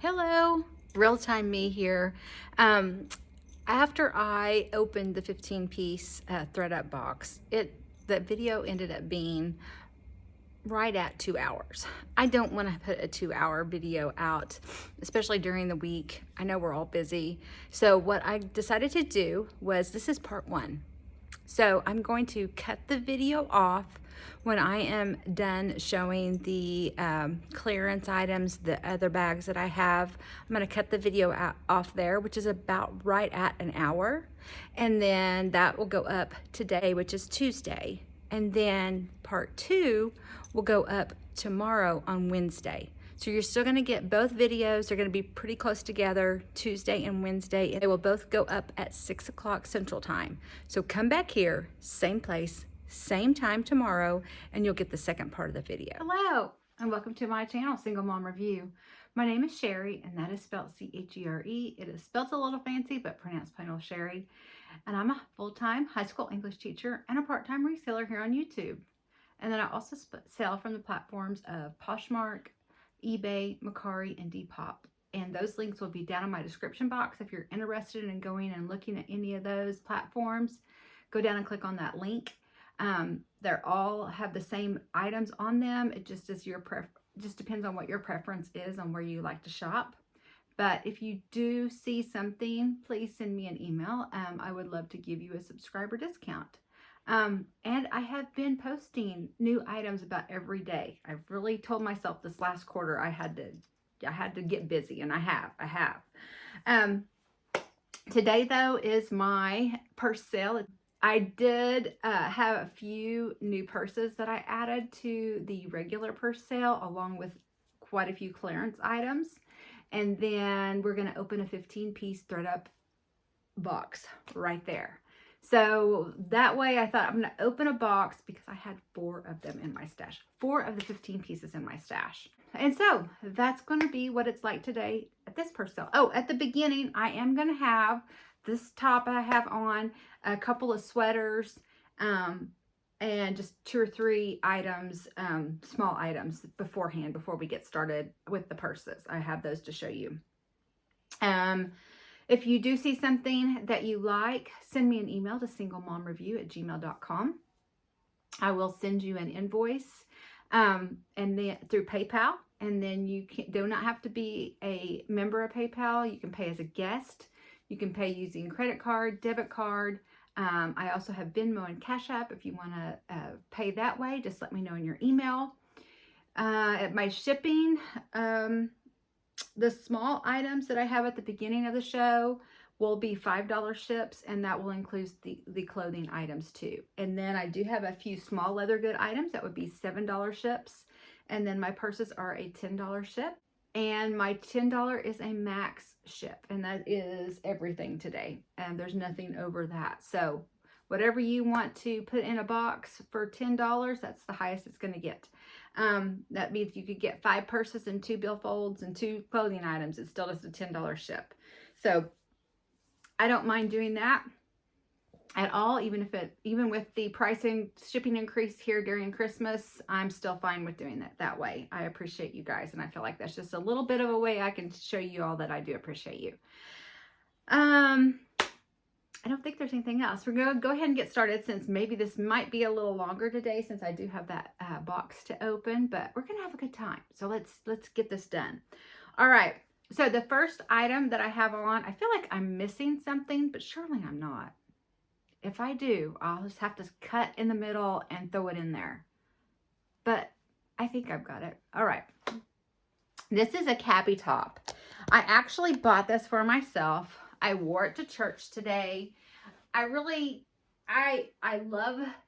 Hello, real-time me here. After I opened the 15-piece ThredUp box, the video ended up being right at 2 hours. I don't want to put a 2-hour video out, especially during the week. I know we're all busy. So what I decided to do was, this is part 1. So I'm going to cut the video off when I am done showing the clearance items, the other bags that I have. I'm going to cut the video off there, which is about right at an hour. And then that will go up today, which is Tuesday. And then part 2 will go up tomorrow on Wednesday. So you're still gonna get both videos. They're gonna be pretty close together, Tuesday and Wednesday. They will both go up at 6 o'clock Central Time. So come back here, same place, same time tomorrow, and you'll get the second part of the video. Hello, and welcome to my channel, Single Mom Review. My name is Sherry, and that is spelled C-H-E-R-E. It is spelled a little fancy, but pronounced plain old Sherry. And I'm a full-time high school English teacher and a part-time reseller here on YouTube. And then I also sell from the platforms of Poshmark, eBay, Mercari, and Depop. And those links will be down in my description box. If you're interested in going and looking at any of those platforms, go down and click on that link. They're all have the same items on them. It just is just depends on what your preference is on where you like to shop. But if you do see something, please send me an email. I would love to give you a subscriber discount. And I have been posting new items about every day. I've really told myself this last quarter I had to get busy, and I have. Today though is my purse sale. I did have a few new purses that I added to the regular purse sale, along with quite a few clearance items. And then we're going to open a 15-piece ThredUp box right there. So that way I thought I'm going to open a box because I had 4 of them in my stash. 4 of the 15 pieces in my stash. And so that's going to be what it's like today at this purse sale. Oh, at the beginning, I am going to have this top I have on, a couple of sweaters, and just 2 or 3 items, small items beforehand, before we get started with the purses. I have those to show you. If you do see something that you like, send me an email to singlemomreview@gmail.com. I will send you an invoice, and then through PayPal, and then you do not have to be a member of PayPal. You can pay as a guest. You can pay using credit card, debit card. I also have Venmo and Cash App. If you want to pay that way, just let me know in your email. At my shipping, the small items that I have at the beginning of the show will be $5 ships, and that will include the clothing items too. And then I do have a few small leather good items that would be $7 ships. And then my purses are a $10 ship. And my $10 is a max ship, and that is everything today. And there's nothing over that. So whatever you want to put in a box for $10, that's the highest it's going to get. That means you could get 5 purses and 2 billfolds and 2 clothing items. It's still just a $10 ship. So I don't mind doing that at all, even with the pricing shipping increase here during Christmas. I'm still fine with doing it that way. I appreciate you guys, and I feel like that's just a little bit of a way I can show you all that I do appreciate you. I don't think there's anything else. We're going to go ahead and get started, since maybe this might be a little longer today, since I do have that box to open, but we're going to have a good time. So let's get this done. All right. So the first item that I have on, I feel like I'm missing something, but surely I'm not. If I do, I'll just have to cut in the middle and throw it in there. But I think I've got it. All right. This is a Cabi top. I actually bought this for myself. I wore it to church today. I love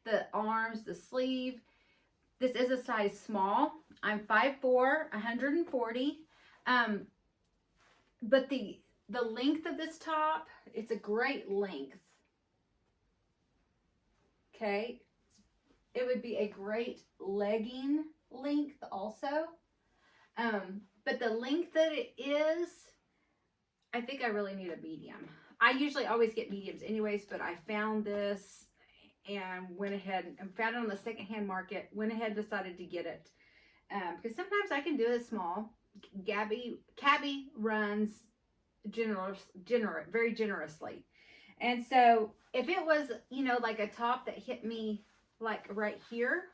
the arms, the sleeve. This is a size small. I'm 5'4", 140. But the length of this top, it's a great length. Okay, it would be a great legging length also. But the length that it is, I think I really need a medium. I usually always get mediums anyways, but I found this and went ahead and found it on the secondhand market, went ahead and decided to get it. Because sometimes I can do it small, Cabi runs very generously. And so if it was, you know, like a top that hit me like right here,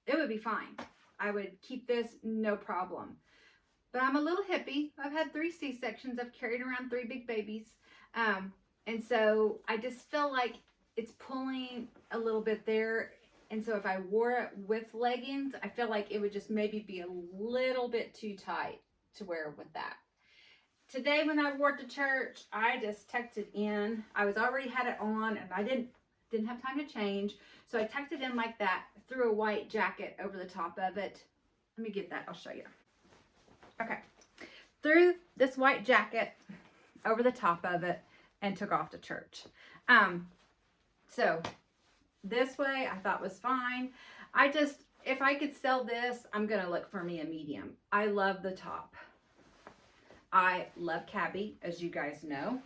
it would be fine. I would keep this, no problem. But I'm a little hippie. I've had 3 C-sections. I've carried around 3 big babies. And so I just feel like it's pulling a little bit there. And so if I wore it with leggings, I feel like it would just maybe be a little bit too tight to wear with that. Today when I wore it to church, I just tucked it in. I was already had it on and I didn't have time to change. So I tucked it in like that, threw a white jacket over the top of it. Let me get that, I'll show you. Okay, threw this white jacket over the top of it and took off to church. So this way I thought was fine. If I could sell this, I'm gonna look for me a medium. I love the top. I love Cabi, as you guys know.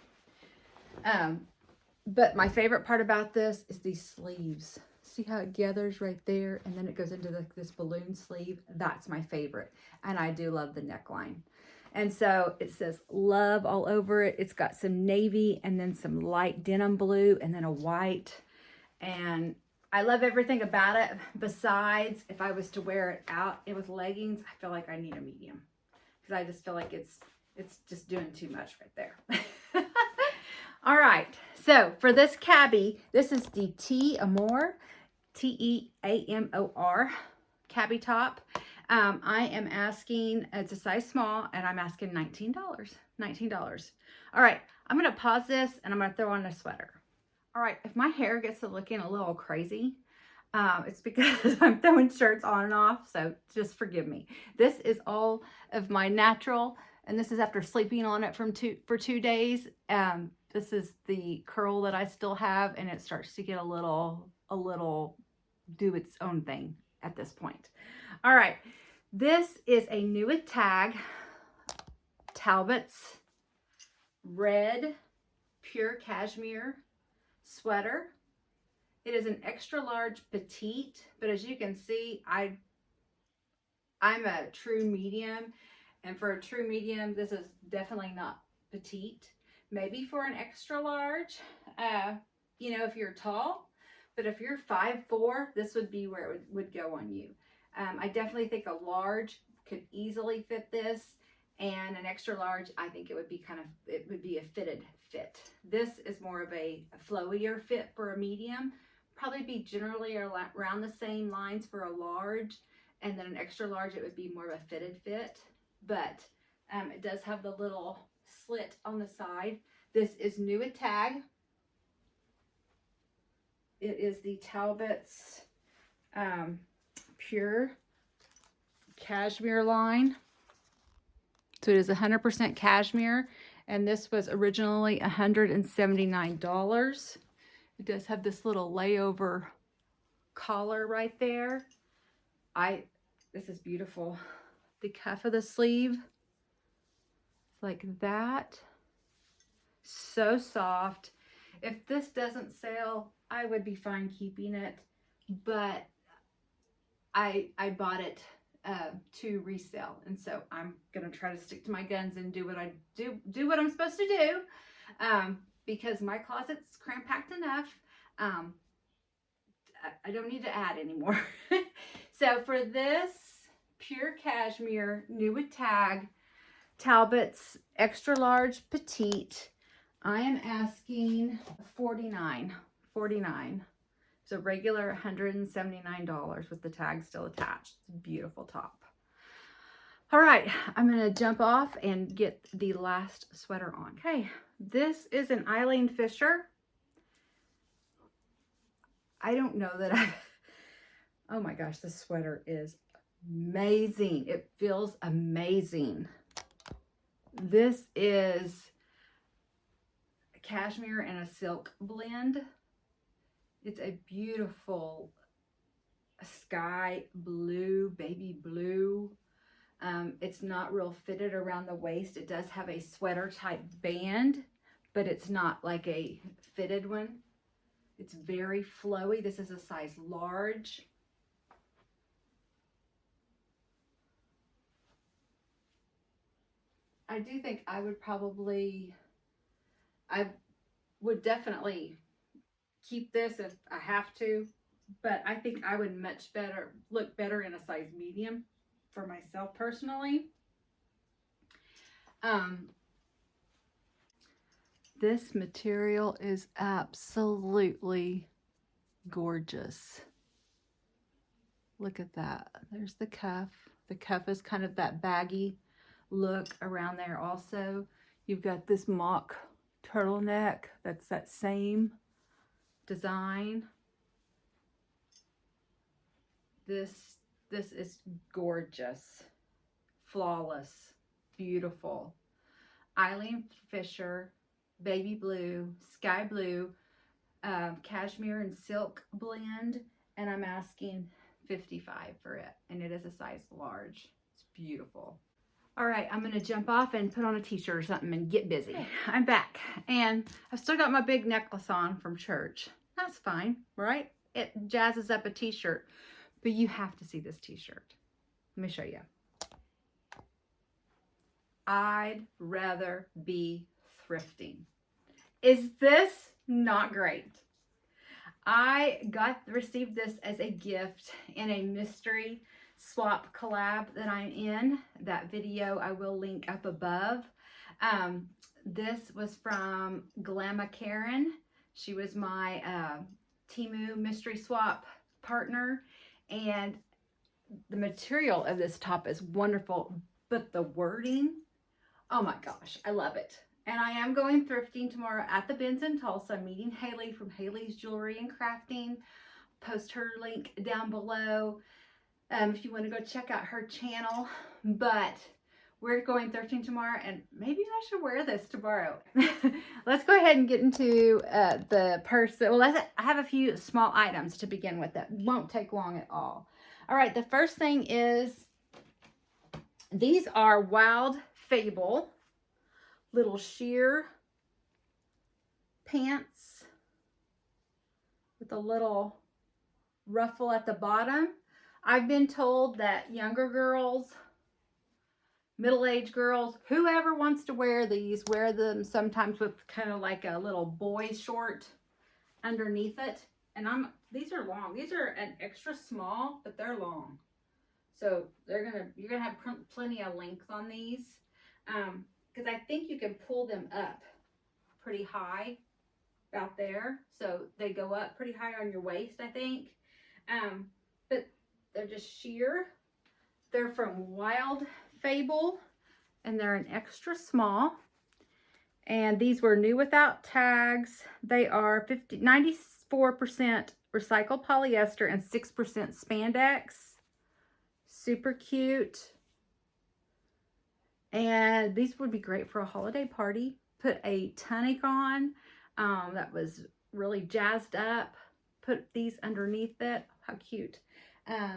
But my favorite part about this is these sleeves. See how it gathers right there and then it goes into this balloon sleeve? That's my favorite. And I do love the neckline. And so it says love all over it. It's got some navy and then some light denim blue and then a white. And I love everything about it. Besides, if I was to wear it out with leggings, I feel like I need a medium. Because I just feel like it's just doing too much right there. All right. So for this Cabi, this is the Amour. T-E-A-M-O-R Cabi top. I am asking, it's a size small, and I'm asking $19. $19. All right, I'm going to pause this, and I'm going to throw on a sweater. All right, if my hair gets to looking a little crazy, it's because I'm throwing shirts on and off, so just forgive me. This is all of my natural, and this is after sleeping on it for 2 days. This is the curl that I still have, and it starts to get a little do its own thing at this point. All right, this is a NWOT tag, Talbots, red, pure cashmere sweater. It is an extra large petite, but as you can see, I'm a true medium, and for a true medium, this is definitely not petite. Maybe for an extra large, you know, if you're tall. But if you're 5'4", this would be where it would go on you. I definitely think a large could easily fit this, and an extra large, I think it would be a fitted fit. This is more of a flowier fit for a medium. Probably be generally around the same lines for a large, and then an extra large, it would be more of a fitted fit. But it does have the little slit on the side. This is NWOT tag. It is the Talbots pure cashmere line. So it is 100% cashmere, and this was originally $179. It does have this little layover collar right there. This is beautiful. The cuff of the sleeve, like that. So soft. If this doesn't sell, I would be fine keeping it, but I bought it to resell, and so I'm gonna try to stick to my guns and do what I do what I'm supposed to do, because my closet's cram-packed enough. I don't need to add anymore. So for this pure cashmere NWOT tag Talbots extra large petite, I am asking $49. So regular $179 with the tag still attached. It's a beautiful top. All right, I'm gonna jump off and get the last sweater on. Okay, this is an Eileen Fisher. I don't know that oh my gosh, this sweater is amazing. It feels amazing. This is a cashmere and a silk blend. It's a beautiful sky blue, baby blue. It's not real fitted around the waist. It does have a sweater type band, but it's not like a fitted one. It's very flowy. This is a size large. I do think I would probably, I would definitely keep this if I have to, but I think I would much better, look better in a size medium for myself personally. This material is absolutely gorgeous. Look at that. There's the cuff. The cuff is kind of that baggy look around there also. You've got this mock turtleneck. That's that same design. This is gorgeous. Flawless. Beautiful. Eileen Fisher, baby blue, sky blue, cashmere and silk blend, and I'm asking $55 for it, and it is a size large. It's beautiful. All right, I'm gonna jump off and put on a t-shirt or something and get busy. I'm back, and I've still got my big necklace on from church. That's fine, right? It jazzes up a t-shirt, but you have to see this t-shirt. Let me show you. I'd rather be thrifting. Is this not great? I received this as a gift in a mystery swap collab that I'm in. That video I will link up above. This was from Glamma Karen. She was my Temu mystery swap partner, and the material of this top is wonderful, but the wording, oh my gosh, I love it. And I am going thrifting tomorrow at the Bins in Tulsa. I'm meeting Haley from Haley's Jewelry and Crafting. Post her link down below if you want to go check out her channel. But we're going thrifting tomorrow, and maybe I should wear this tomorrow. Let's go ahead and get into the purse. Well, I have a few small items to begin with that won't take long at all. All right, the first thing is these are Wild Fable little sheer pants with a little ruffle at the bottom. I've been told that younger girls, middle-aged girls, whoever wants to wear these, wear them sometimes with kind of like a little boy short underneath it. And these are long. These are an extra small, but they're long. So you're gonna have plenty of length on these. Because I think you can pull them up pretty high about there. So they go up pretty high on your waist, I think. But they're just sheer. They're from Wild Fable, and they're an extra small. And these were new without tags. They are 94% recycled polyester and 6% spandex. Super cute. And these would be great for a holiday party. Put a tunic on that was really jazzed up. Put these underneath it. How cute.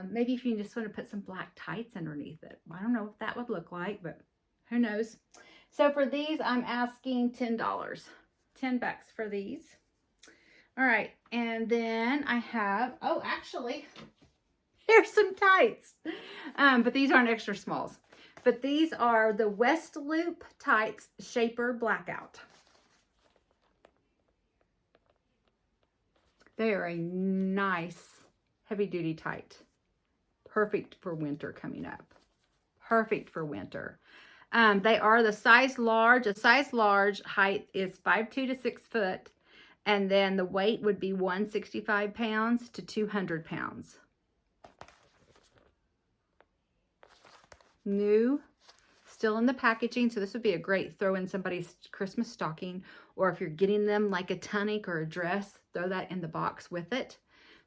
Maybe if you just want to put some black tights underneath it. I don't know what that would look like, but who knows. So for these, I'm asking $10. $10 for these. All right. And then I have, oh, actually, here's some tights. But these aren't extra smalls. But these are the West Loop Tights Shaper Blackout. They are a nice heavy-duty tight. Perfect for winter coming up. Perfect for winter. They are the size large. A size large height is 5'2" to 6 foot. And then the weight would be 165 pounds to 200 pounds. New, still in the packaging, so this would be a great throw in somebody's Christmas stocking, or if you're getting them like a tunic or a dress, throw that in the box with it.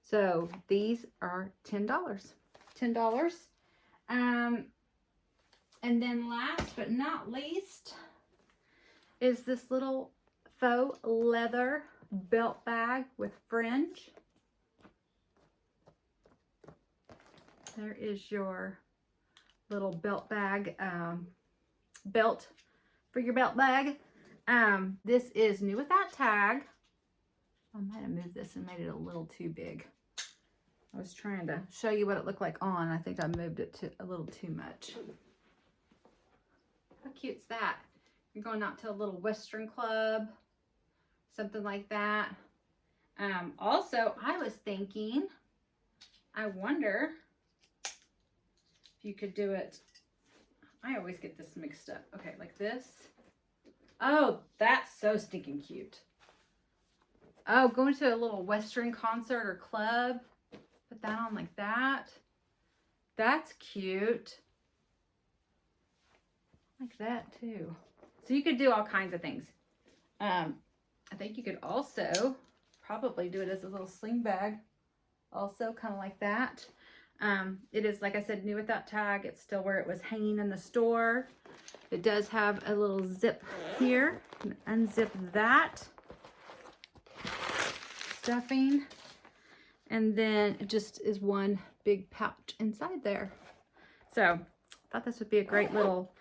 So these are $10. $10. And then last but not least is this little faux leather belt bag with fringe. There is your little belt bag, belt for your belt bag. This is new without tag. I might have moved this and made it a little too big. I was trying to show you what it looked like on. I think I moved it to a little too much. How cute's that? You're going out to a little Western club, something like that. Also, I was thinking, I wonder if you could do it. I always get this mixed up. Okay, like this. Oh, that's so stinking cute. Oh, going to a little Western concert or club. Put that on like that. That's cute. Like that too. So you could do all kinds of things. I think you could also probably do it as a little sling bag. Also kind of like that. It is, like I said, new without tag. It's still where it was hanging in the store. It does have a little zip here. You can unzip that. Stuffing. And then it just is one big pouch inside there. So I thought this would be a great little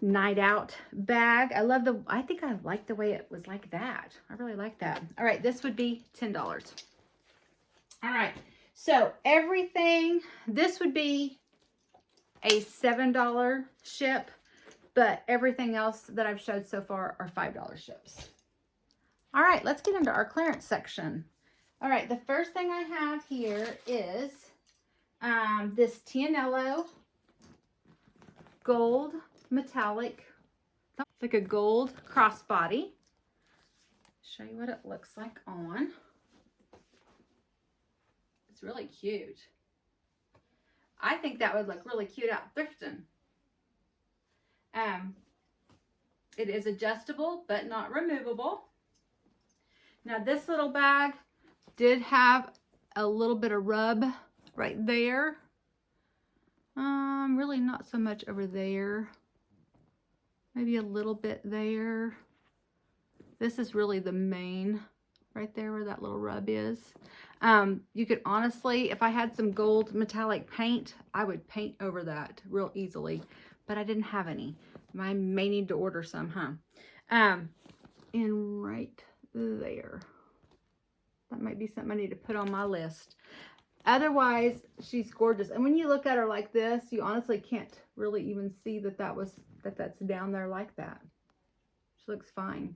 night out bag. I think I like the way it was like that. I really like that. All right, this would be $10. All right, so everything, this would be a $7 ship, but everything else that I've showed so far are $5 ships. All right, let's get into our clearance section. All right, the first thing I have here is this Tignanello gold metallic. It's like a gold crossbody. Show you what it looks like on. It's really cute. I think that would look really cute out thrifting. It is adjustable, but not removable. Now this little bag did have a little bit of rub right there. Really not so much over there. Maybe a little bit there. This is really the main right there where that little rub is. You could honestly, if I had some gold metallic paint, I would paint over that real easily, but I didn't have any. I may need to order some, huh? And right there. That might be something I need to put on my list. Otherwise, she's gorgeous. And when you look at her like this, you honestly can't really even see that that's down there like that. She looks fine.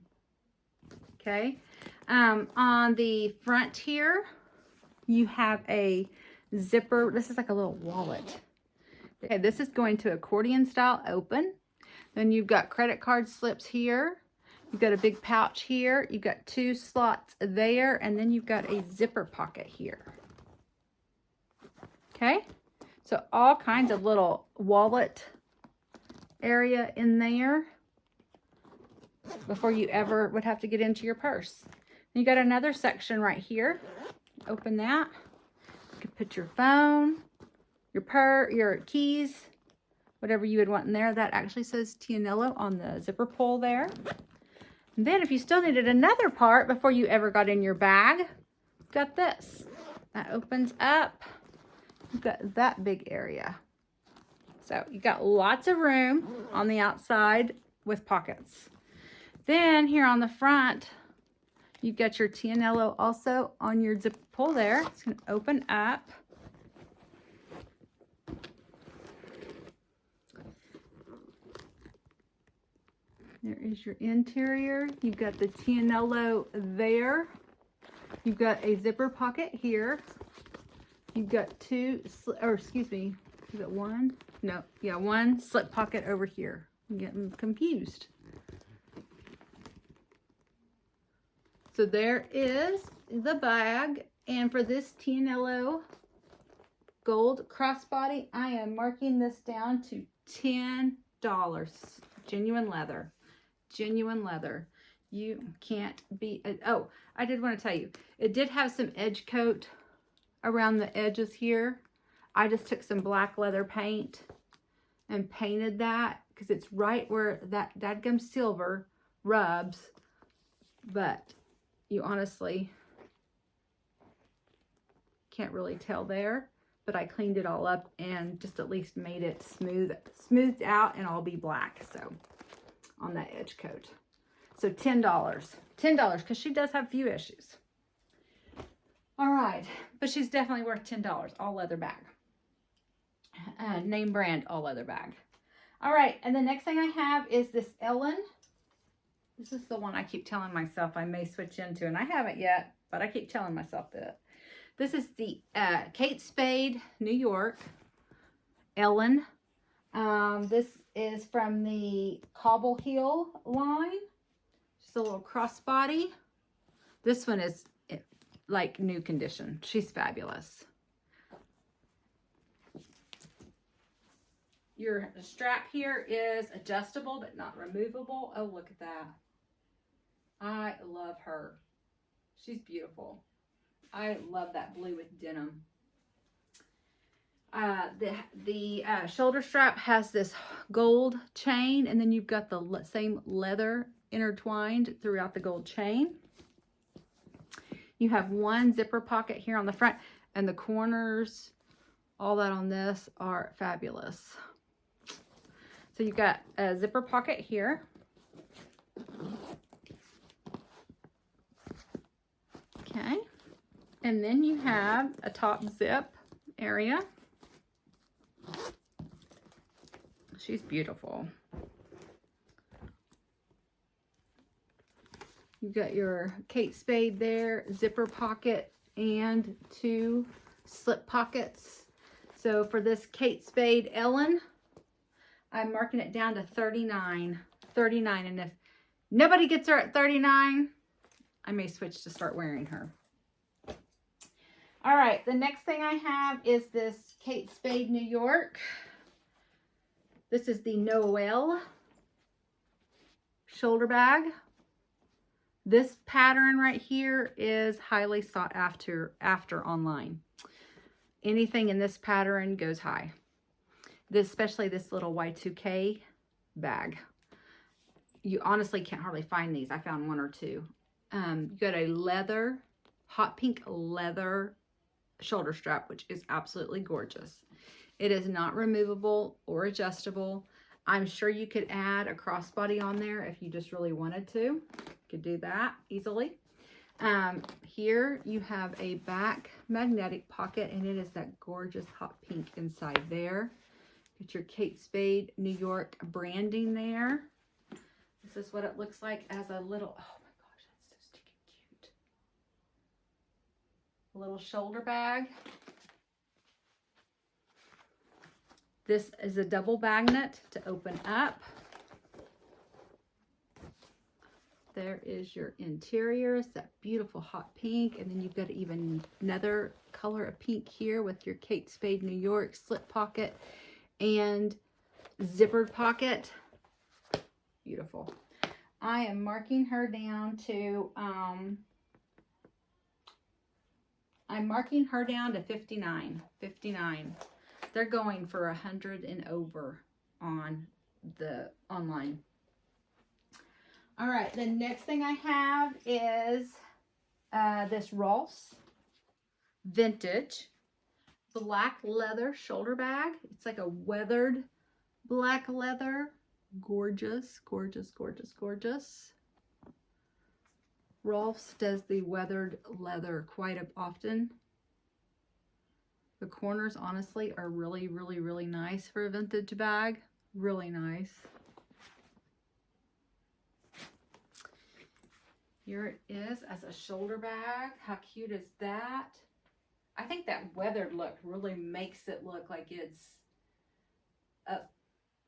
Okay. On the front here, you have a zipper. This is like a little wallet. Okay, this is going to accordion style open. Then you've got credit card slips here. You've got a big pouch here. You've got 2 slots there. And then you've got a zipper pocket here. Okay, so all kinds of little wallet area in there before you ever would have to get into your purse. You got another section right here. Open that. You can put your phone, your keys, whatever you would want in there. That actually says Tignanello on the zipper pull there. And then if you still needed another part before you ever got in your bag, got this. That opens up. You've got that big area. So you got lots of room on the outside with pockets. Then here on the front, you've got your Tignanello also on your zip pull there. It's going to open up. There is your interior. You've got the Tignanello there. You've got a zipper pocket here. You've got 2, or excuse me, is it 1? No, yeah, 1 slip pocket over here. I'm getting confused. So there is the bag. And for this Tignanello gold crossbody, I am marking this down to $10. Genuine leather. Genuine leather. You can't beat it. Oh, I did want to tell you, it did have some edge coat around the edges here. I just took some black leather paint and painted that because it's right where that dadgum silver rubs, but you honestly can't really tell there. But I cleaned it all up and just at least made it smoothed out, and all be black. So on that edge coat. So $10. $10 because she does have a few issues. All right, but she's definitely worth $10. All leather bag. Name brand all leather bag. All right, and the next thing I have is this Ellen. This is the one I keep telling myself I may switch into, and I haven't yet, but I keep telling myself that. This is the Kate Spade, New York, Ellen. This is from the Cobble Heel line. Just a little crossbody. This one is like new condition. She's fabulous. Your strap here is adjustable but not removable. Oh, look at that. I love her. She's beautiful. I love that blue with denim. The shoulder strap has this gold chain, and then you've got the same leather intertwined throughout the gold chain. You have one zipper pocket here on the front, and the corners, all that on this are fabulous. So you've got a zipper pocket here. Okay. And then you have a top zip area. She's beautiful. You've got your Kate Spade there, zipper pocket, and 2 slip pockets. So for this Kate Spade Ellen, I'm marking it down to 39. And if nobody gets her at 39, I may switch to start wearing her. All right, the next thing I have is this Kate Spade New York. This is the Noel shoulder bag. This pattern right here is highly sought after online. Anything in this pattern goes high. Especially this little Y2K bag. You honestly can't hardly find these. I found 1 or 2. You got a leather, hot pink leather shoulder strap, which is absolutely gorgeous. It is not removable or adjustable. I'm sure you could add a crossbody on there if you just really wanted to. You could do that easily. Here you have a back magnetic pocket, and it is that gorgeous hot pink inside there. Get your Kate Spade New York branding there. This is what it looks like as a little, oh my gosh, that's so stinking cute. A little shoulder bag. This is a double bagnet to open up. There is your interior. It's that beautiful hot pink. And then you've got even another color of pink here with your Kate Spade New York slip pocket and zippered pocket. Beautiful. I am marking her down to, I'm marking her down to 59. They're going for 100 and over on the online. All right, the next thing I have is this Rolf's vintage black leather shoulder bag. It's like a weathered black leather. Gorgeous, gorgeous, gorgeous, gorgeous. Rolf's does the weathered leather quite often. The corners, honestly, are really, really, really nice for a vintage bag. Really nice. Here it is as a shoulder bag. How cute is that? I think that weathered look really makes it look like it's a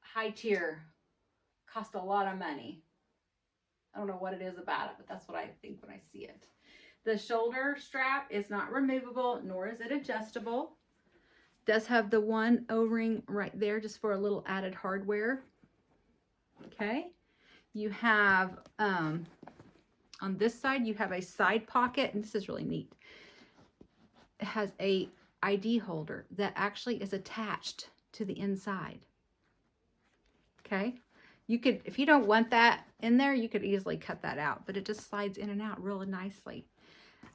high tier. Cost a lot of money. I don't know what it is about it, but that's what I think when I see it. The shoulder strap is not removable, nor is it adjustable. Does have the one O-ring right there just for a little added hardware. Okay. You have, on this side, you have a side pocket, and this is really neat. It has a ID holder that actually is attached to the inside. Okay. You could, if you don't want that in there, you could easily cut that out, but it just slides in and out really nicely.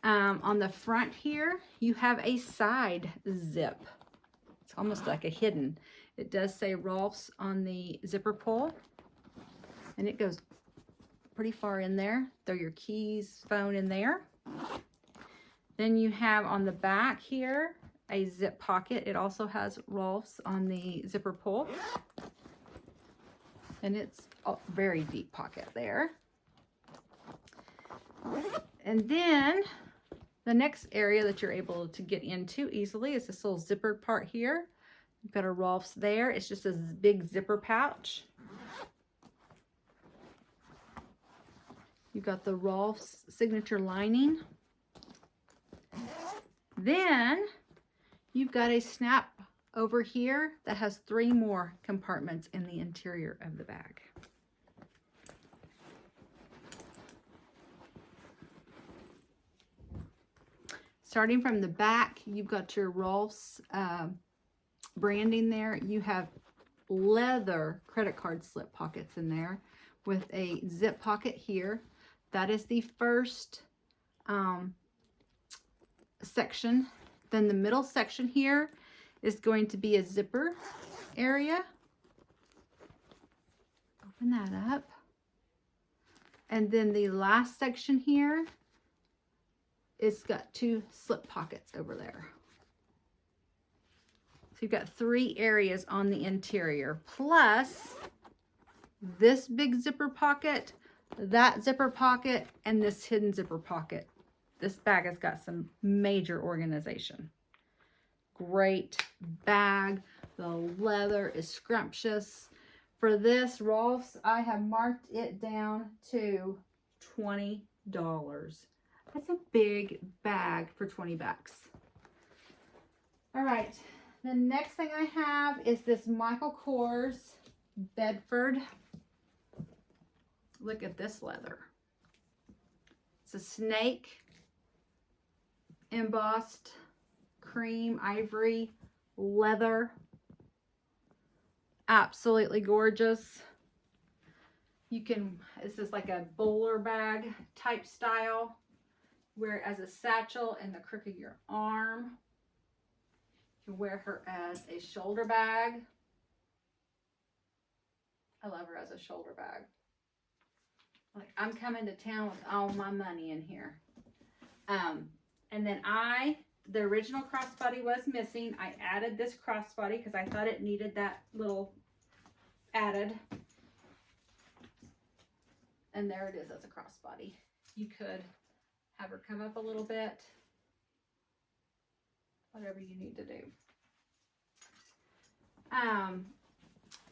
On the front here, you have a side zip. It's almost like a hidden. It does say Rolf's on the zipper pull, and it goes pretty far in there. Throw your keys, phone in there. Then you have on the back here a zip pocket. It also has Rolf's on the zipper pull. And it's a very deep pocket there. And then the next area that you're able to get into easily is this little zippered part here. You've got a Rolf's there. It's just a big zipper pouch. You've got the Rolf's signature lining. Then you've got a snap over here that has 3 more compartments in the interior of the bag. Starting from the back, you've got your Rolf's branding there. You have leather credit card slip pockets in there with a zip pocket here. That is the first section. Then the middle section here is going to be a zipper area. Open that up. And then the last section here, it's got 2 slip pockets over there. So you've got 3 areas on the interior, plus this big zipper pocket, that zipper pocket, and this hidden zipper pocket. This bag has got some major organization. Great bag. The leather is scrumptious. For this Rolf's, I have marked it down to $20. That's a big bag for 20 bucks. All right, the next thing I have is this Michael Kors Bedford. Look at this leather. It's a snake, embossed, cream, ivory, leather. Absolutely gorgeous. You can, this is like a bowler bag type style. Wear it as a satchel in the crook of your arm. You can wear her as a shoulder bag. I love her as a shoulder bag. Like, I'm coming to town with all my money in here. And then the original crossbody was missing. I added this crossbody because I thought it needed that little added. And there it is as a crossbody. You could have her come up a little bit. Whatever you need to do.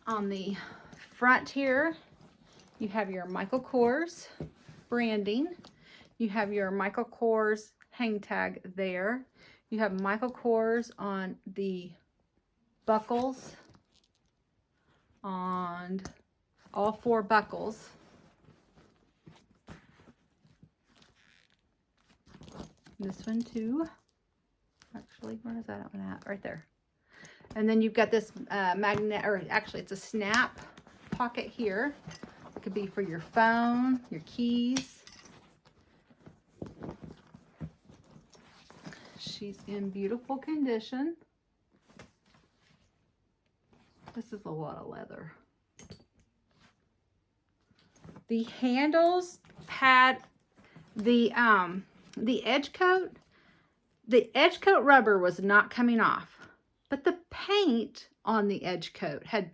On the front here, you have your Michael Kors branding. You have your Michael Kors hang tag there. You have Michael Kors on the buckles, on all 4 buckles. This one too. Actually, where is that one at? Right there. And then you've got this magnet, or actually it's a snap pocket here. It could be for your phone, your keys. She's in beautiful condition. This is a lot of leather. The handles had the edge coat. The edge coat rubber was not coming off, but the paint on the edge coat had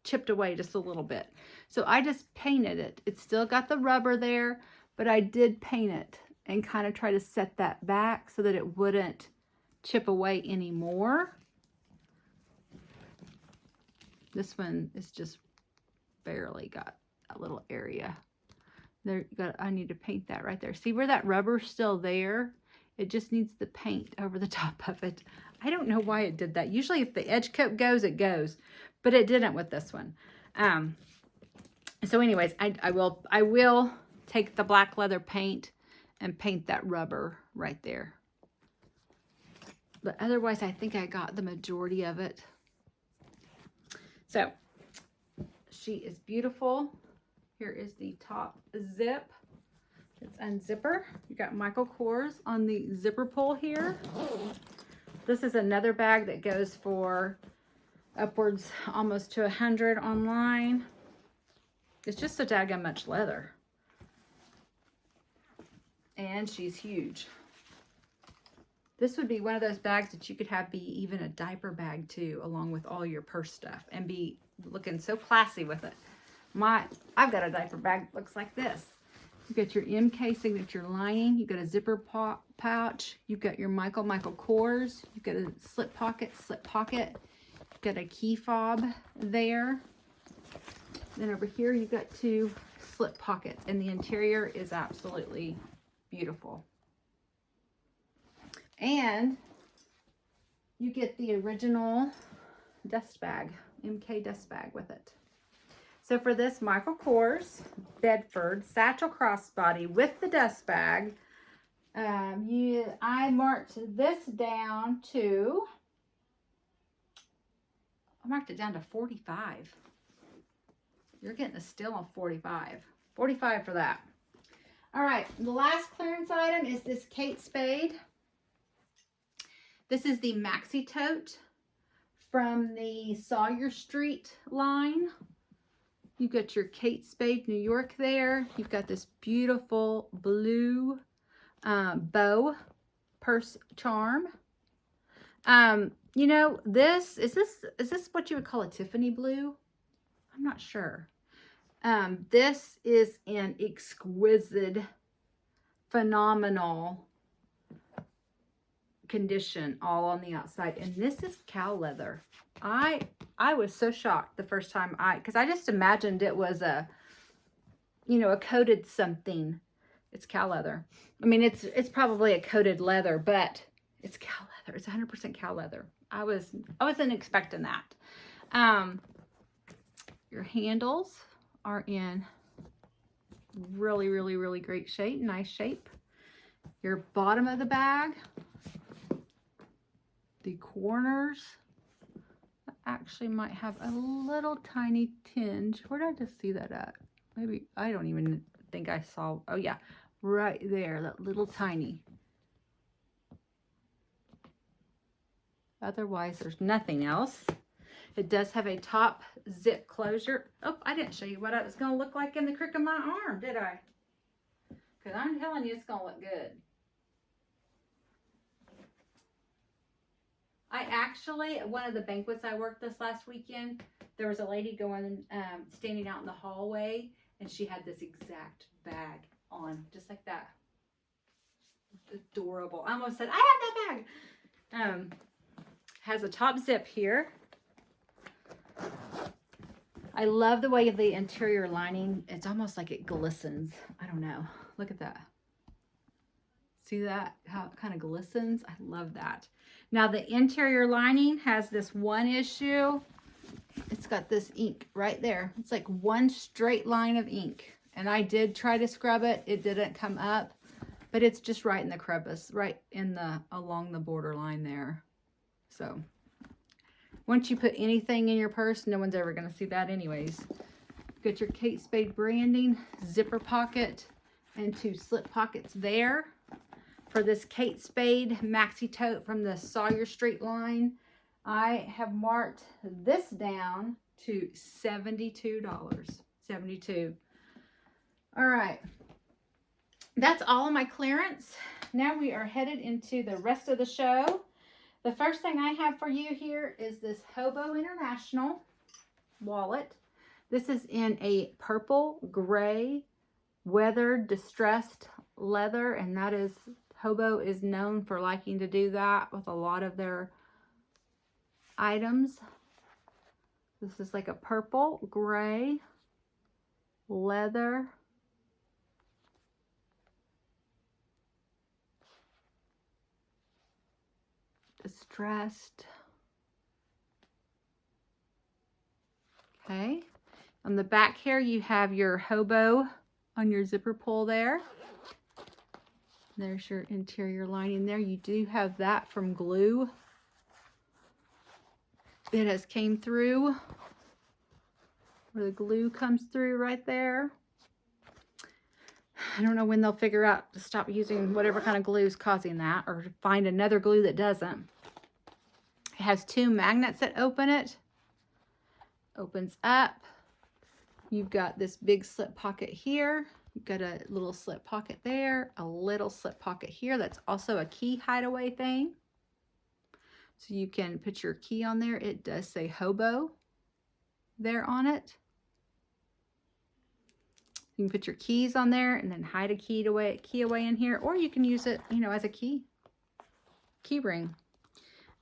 chipped away just a little bit. So I just painted it. It's still got the rubber there, but I did paint it and kind of try to set that back so that it wouldn't chip away anymore. This one is just barely got a little area. There, I need to paint that right there. See where that rubber's still there? It just needs the paint over the top of it. I don't know why it did that. Usually if the edge coat goes, it goes, but it didn't with this one. So anyways, I will take the black leather paint and paint that rubber right there. But otherwise, I think I got the majority of it. So she is beautiful. Here is the top zip. Let's unzipper. You got Michael Kors on the zipper pull here. This is another bag that goes for upwards almost to 100 online. It's just so daggone much leather. And she's huge. This would be one of those bags that you could have be even a diaper bag too, along with all your purse stuff, and be looking so classy with it. I've got a diaper bag that looks like this. You got your MK signature lining. You got a zipper pouch. You've got your Michael Kors. You've got a slip pocket. You've got a key fob there. Then over here, you've got 2 slip pockets, and the interior is absolutely beautiful. And you get the original dust bag, MK dust bag with it. So for this Michael Kors Bedford Satchel Crossbody with the dust bag, I marked this down to, I marked it down to 45. You're getting a steal on 45. 45 for that. All right, the last clearance item is this Kate Spade. This is the Maxi Tote from the Sawyer Street line. You've got your Kate Spade New York there. You've got this beautiful blue bow purse charm. You know, is this what you would call a Tiffany blue? I'm not sure. This is an exquisite, phenomenal condition all on the outside, and this is cow leather. I was so shocked the first time because I just imagined it was a, you know, a coated something. It's cow leather. I mean, it's probably a coated leather, but it's cow leather. It's 100% cow leather. I wasn't expecting that. Your handles are in really, really, really great shape, nice shape. Your bottom of the bag, the corners actually might have a little tiny tinge. Where did I just see that at? Maybe, I don't even think I saw, oh yeah, right there, that little tiny. Otherwise, there's nothing else. It does have a top zip closure. Oh, I didn't show you what it was going to look like in the crook of my arm, did I? Because I'm telling you, it's going to look good. I actually, at one of the banquets I worked this last weekend, there was a lady going, standing out in the hallway, and she had this exact bag on, just like that. Adorable. I almost said, I have that bag. Has a top zip here. I love the way the interior lining, it's almost like it glistens. I don't know. Look at that. See that? How it kind of glistens? I love that. Now the interior lining has this one issue. It's got this ink right there. It's like one straight line of ink. And I did try to scrub it. It didn't come up. But it's just right in the crevice, right in the, along the borderline there. So once you put anything in your purse, no one's ever going to see that anyways. Got your Kate Spade branding, zipper pocket, and 2 slip pockets there. For this Kate Spade Maxi Tote from the Sawyer Street line, I have marked this down to $72. $72. All right. That's all of my clearance. Now we are headed into the rest of the show. The first thing I have for you here is this Hobo International wallet. This is in a purple, gray, weathered, distressed leather, and that is, Hobo is known for liking to do that with a lot of their items. This is like a purple, gray, leather. Distressed. Okay. On the back here, you have your Hobo on your zipper pull there. There's your interior lining there. You do have that from glue. It has came through where the glue comes through right there. I don't know when they'll figure out to stop using whatever kind of glue is causing that, or to find another glue that doesn't. It has 2 magnets that open it. Opens up. You've got this big slip pocket here. You've got a little slip pocket there, a little slip pocket here. That's also a key hideaway thing. So you can put your key on there. It does say Hobo there on it. You can put your keys on there and then hide a key away in here, or you can use it, you know, as a key ring.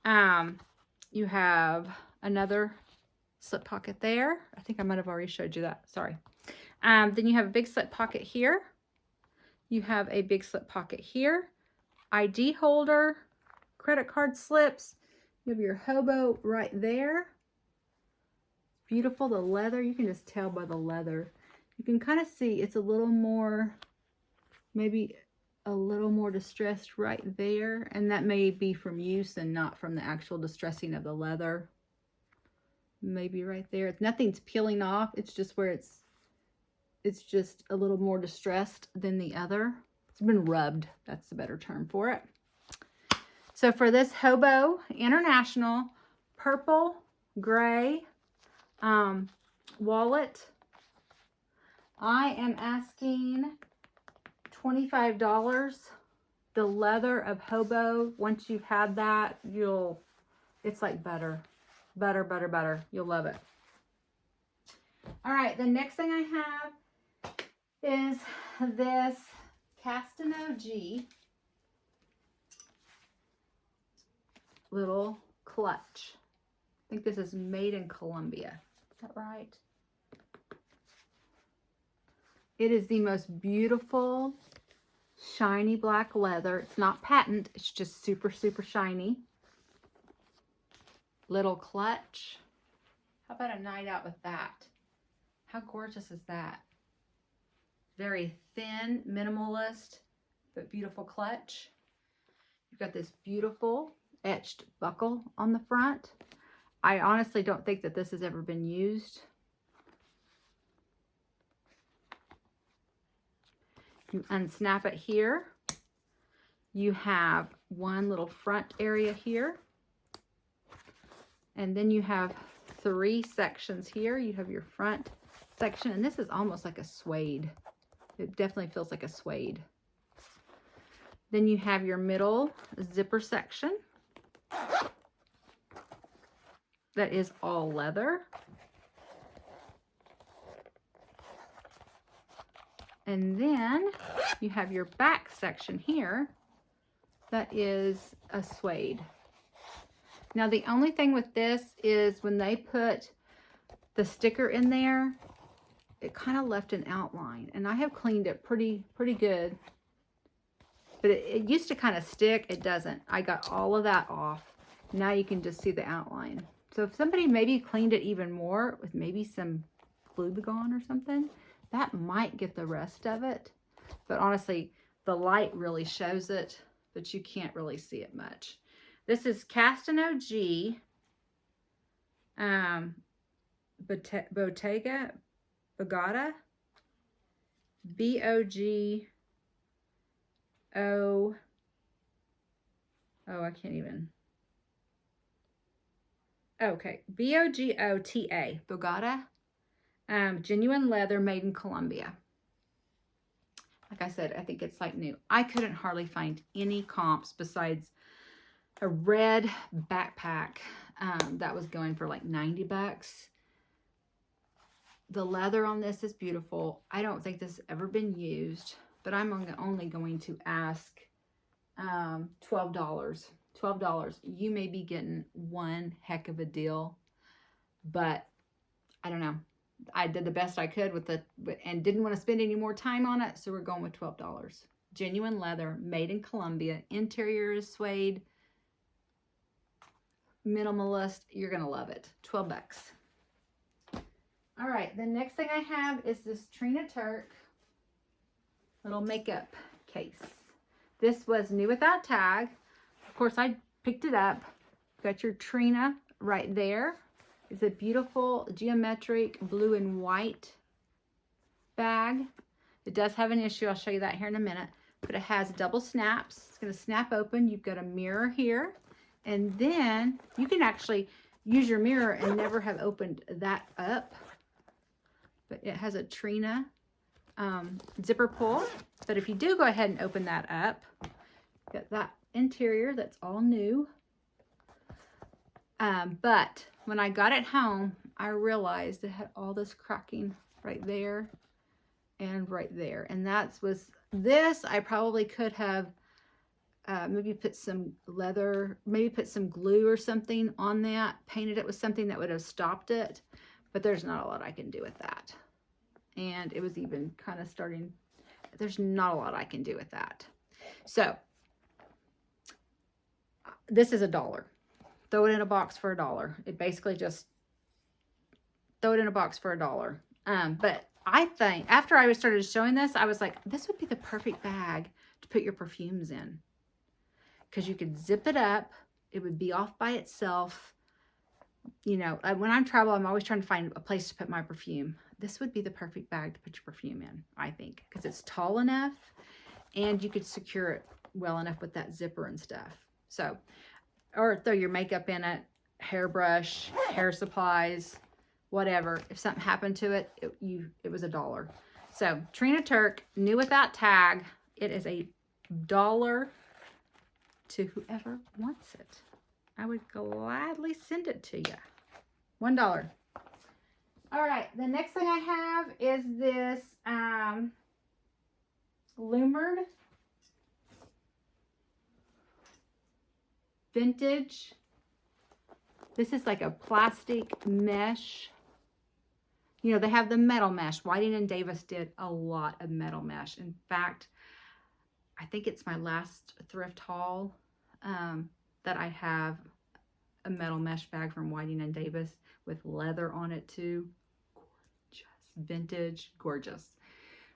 You have another slip pocket there. I think I might have already showed you that. Sorry. Then you have a big slip pocket here. You have a big slip pocket here. ID holder, credit card slips. You have your Hobo right there. Beautiful, the leather. You can just tell by the leather. You can kind of see it's a little more, maybe a little more distressed right there. And that may be from use and not from the actual distressing of the leather. Maybe right there. Nothing's peeling off. It's just where it's just a little more distressed than the other. It's been rubbed. That's the better term for it. So for this Hobo International purple, gray wallet, I am asking $25. The leather of Hobo, once you've had that, it's like butter. Butter, butter, butter. You'll love it. All right, the next thing I have is this Castano G little clutch. I think this is made in Colombia. Is that right? It is the most beautiful, shiny black leather. It's not patent. It's just super, super shiny. Little clutch. How about a night out with that? How gorgeous is that? Very thin, minimalist, but beautiful clutch. You've got this beautiful etched buckle on the front. I honestly don't think that this has ever been used. You unsnap it here. You have one little front area here. And then you have 3 sections here. You have your front section, and this is almost like a suede. It definitely feels like a suede. Then you have your middle zipper section. That is all leather. And then you have your back section here. That is a suede. Now the only thing with this is when they put the sticker in there, it kind of left an outline, and I have cleaned it pretty good. But it used to kind of stick. It doesn't. I got all of that off. Now you can just see the outline. So if somebody maybe cleaned it even more with maybe some glue gone or something, that might get the rest of it. But honestly, the light really shows it, but you can't really see it much. This is Castano G, Bottega, B-O-G-O, oh, I can't even. Okay, B-O-G-O-T-A, Bogota, genuine leather made in Colombia. Like I said, I think it's like new. I couldn't hardly find any comps besides a red backpack that was going for like 90 bucks. The leather on this is beautiful. I don't think this has ever been used, but I'm only going to ask $12. $12. You may be getting one heck of a deal, but I don't know. I did the best I could with it and didn't want to spend any more time on it, so we're going with $12. Genuine leather, made in Colombia. Interior is suede. Minimalist. You're going to love it. 12 bucks. All right, the next thing I have is this Trina Turk little makeup case. This was new without tag. Of course, I picked it up. Got your Trina right there. It's a beautiful geometric blue and white bag. It does have an issue. I'll show you that here in a minute. But it has double snaps. It's going to snap open. You've got a mirror here. And then you can actually use your mirror and never have opened that up. But it has a Trina zipper pull. But if you do go ahead and open that up, got that interior that's all new. But when I got it home, I realized it had all this cracking right there. and right there. And that was this. I probably could have maybe put some leather, maybe put some glue or something on that, painted it with something that would have stopped it, but there's not a lot I can do with that. And it was even kind of starting, there's not a lot I can do with that. So this is $1. Throw it in a box for $1. It basically just throw it in a box for $1. But I think after I started showing this, I was like, this would be the perfect bag to put your perfumes in, because you could zip it up. It would be off by itself. You know, when I'm traveling, I'm always trying to find a place to put my perfume. This would be the perfect bag to put your perfume in, I think, because it's tall enough and you could secure it well enough with that zipper and stuff. So, or throw your makeup in it, hairbrush, hair supplies, whatever. If something happened to it, it was $1. So Trina Turk, new without tag. It is $1 to whoever wants it. I would gladly send it to you. $1. All right, the next thing I have is this Lumered vintage. This is like a plastic mesh. You know, they have the metal mesh. Whiting and Davis did a lot of metal mesh. In fact, I think it's my last thrift haul that I have a metal mesh bag from Whiting and Davis with leather on it too. Gorgeous. Vintage. Gorgeous.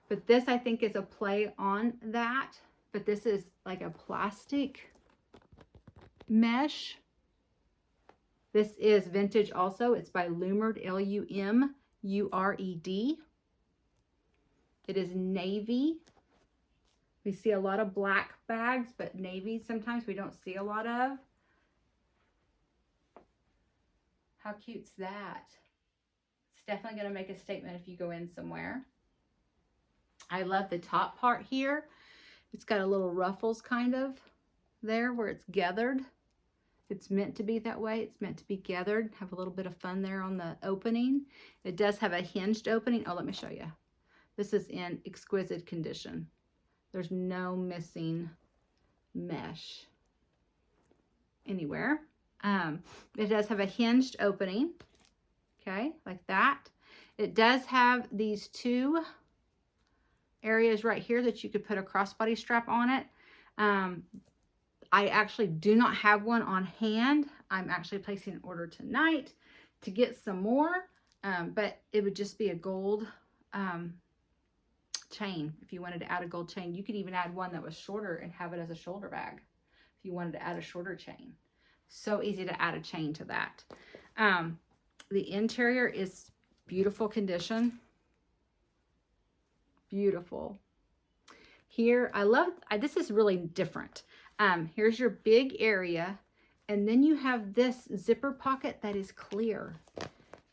But this, I think, is a play on that. But this is like a plastic mesh. This is vintage also. It's by Lumered, L-U-M-U-R-E-D. It is navy. We see a lot of black bags, but navy sometimes we don't see a lot of. How cute's that? It's definitely going to make a statement if you go in somewhere. I love the top part here. It's got a little ruffles kind of there where it's gathered. It's meant to be that way. It's meant to be gathered. Have a little bit of fun there on the opening. It does have a hinged opening. Oh, let me show you. This is in exquisite condition. There's no missing mesh anywhere. It does have a hinged opening. Okay, like that. It does have these two areas right here that you could put a crossbody strap on it. I actually do not have one on hand. I'm actually placing an order tonight to get some more, but it would just be a gold chain. If you wanted to add a gold chain, you could even add one that was shorter and have it as a shoulder bag if you wanted to add a shorter chain. So easy to add a chain to that. The interior is beautiful condition. Beautiful. Here, this is really different. Here's your big area, and then you have this zipper pocket that is clear,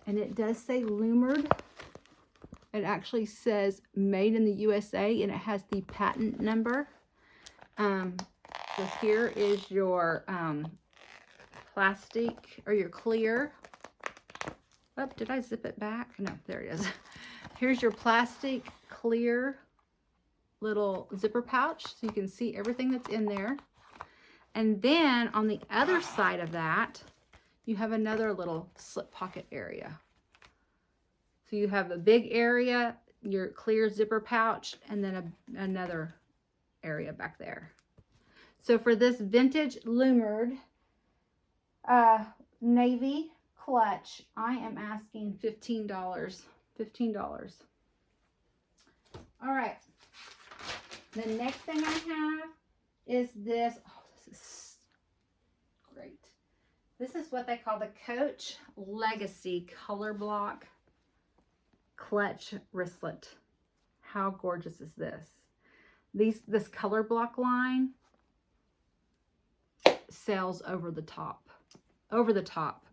and it does say Lumered. It actually says made in the USA, and it has the patent number. So here is your plastic, or your clear. Oh, did I zip it back? No, there it is. Here's your plastic clear little zipper pouch, so you can see everything that's in there. And then on the other side of that, you have another little slip pocket area. So you have a big area, your clear zipper pouch, and then another area back there. So for this vintage Lumered navy clutch, I am asking $15. $15. All right. The next thing I have is this. Oh, this is great. This is what they call the Coach Legacy Color Block Clutch Wristlet. How gorgeous is this? This color block line sells over the top. Over the top.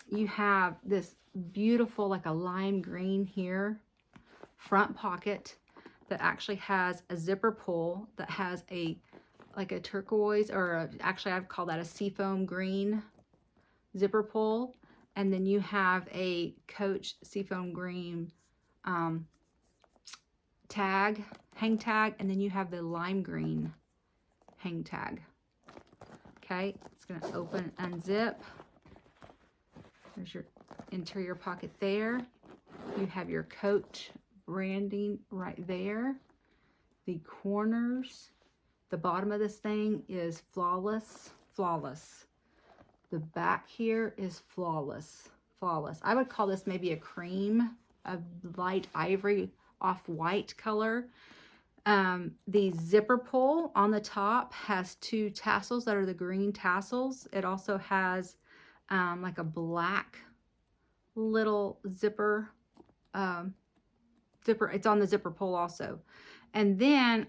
You have this beautiful, like a lime green here, front pocket that actually has a zipper pull that has like a turquoise, or actually I'd call that a seafoam green zipper pull. And then you have a Coach seafoam green tag, hang tag, and then you have the lime green hang tag. Okay, it's going to open and unzip. There's your interior pocket there. You have your Coach branding right there. The corners, the bottom of this thing is flawless, flawless. The back here is flawless, flawless. I would call this maybe a cream, a light ivory off-white color. The zipper pull on the top has 2 tassels that are the green tassels. It also has like a black little zipper. It's on the zipper pull also. And then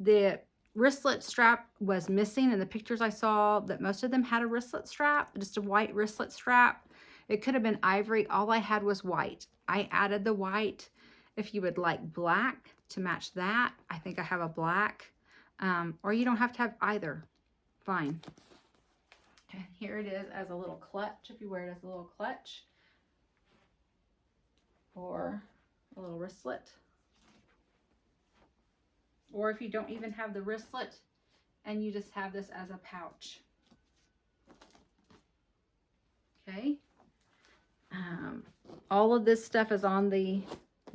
the wristlet strap was missing in the pictures I saw, that most of them had a wristlet strap, just a white wristlet strap. It could have been ivory. All I had was white. I added the white. If you would like black to match that, I think I have a black, or you don't have to have either. Fine. And here it is as a little clutch, if you wear it as a little clutch, or a little wristlet. Or if you don't even have the wristlet and you just have this as a pouch. Okay. All of this stuff is on the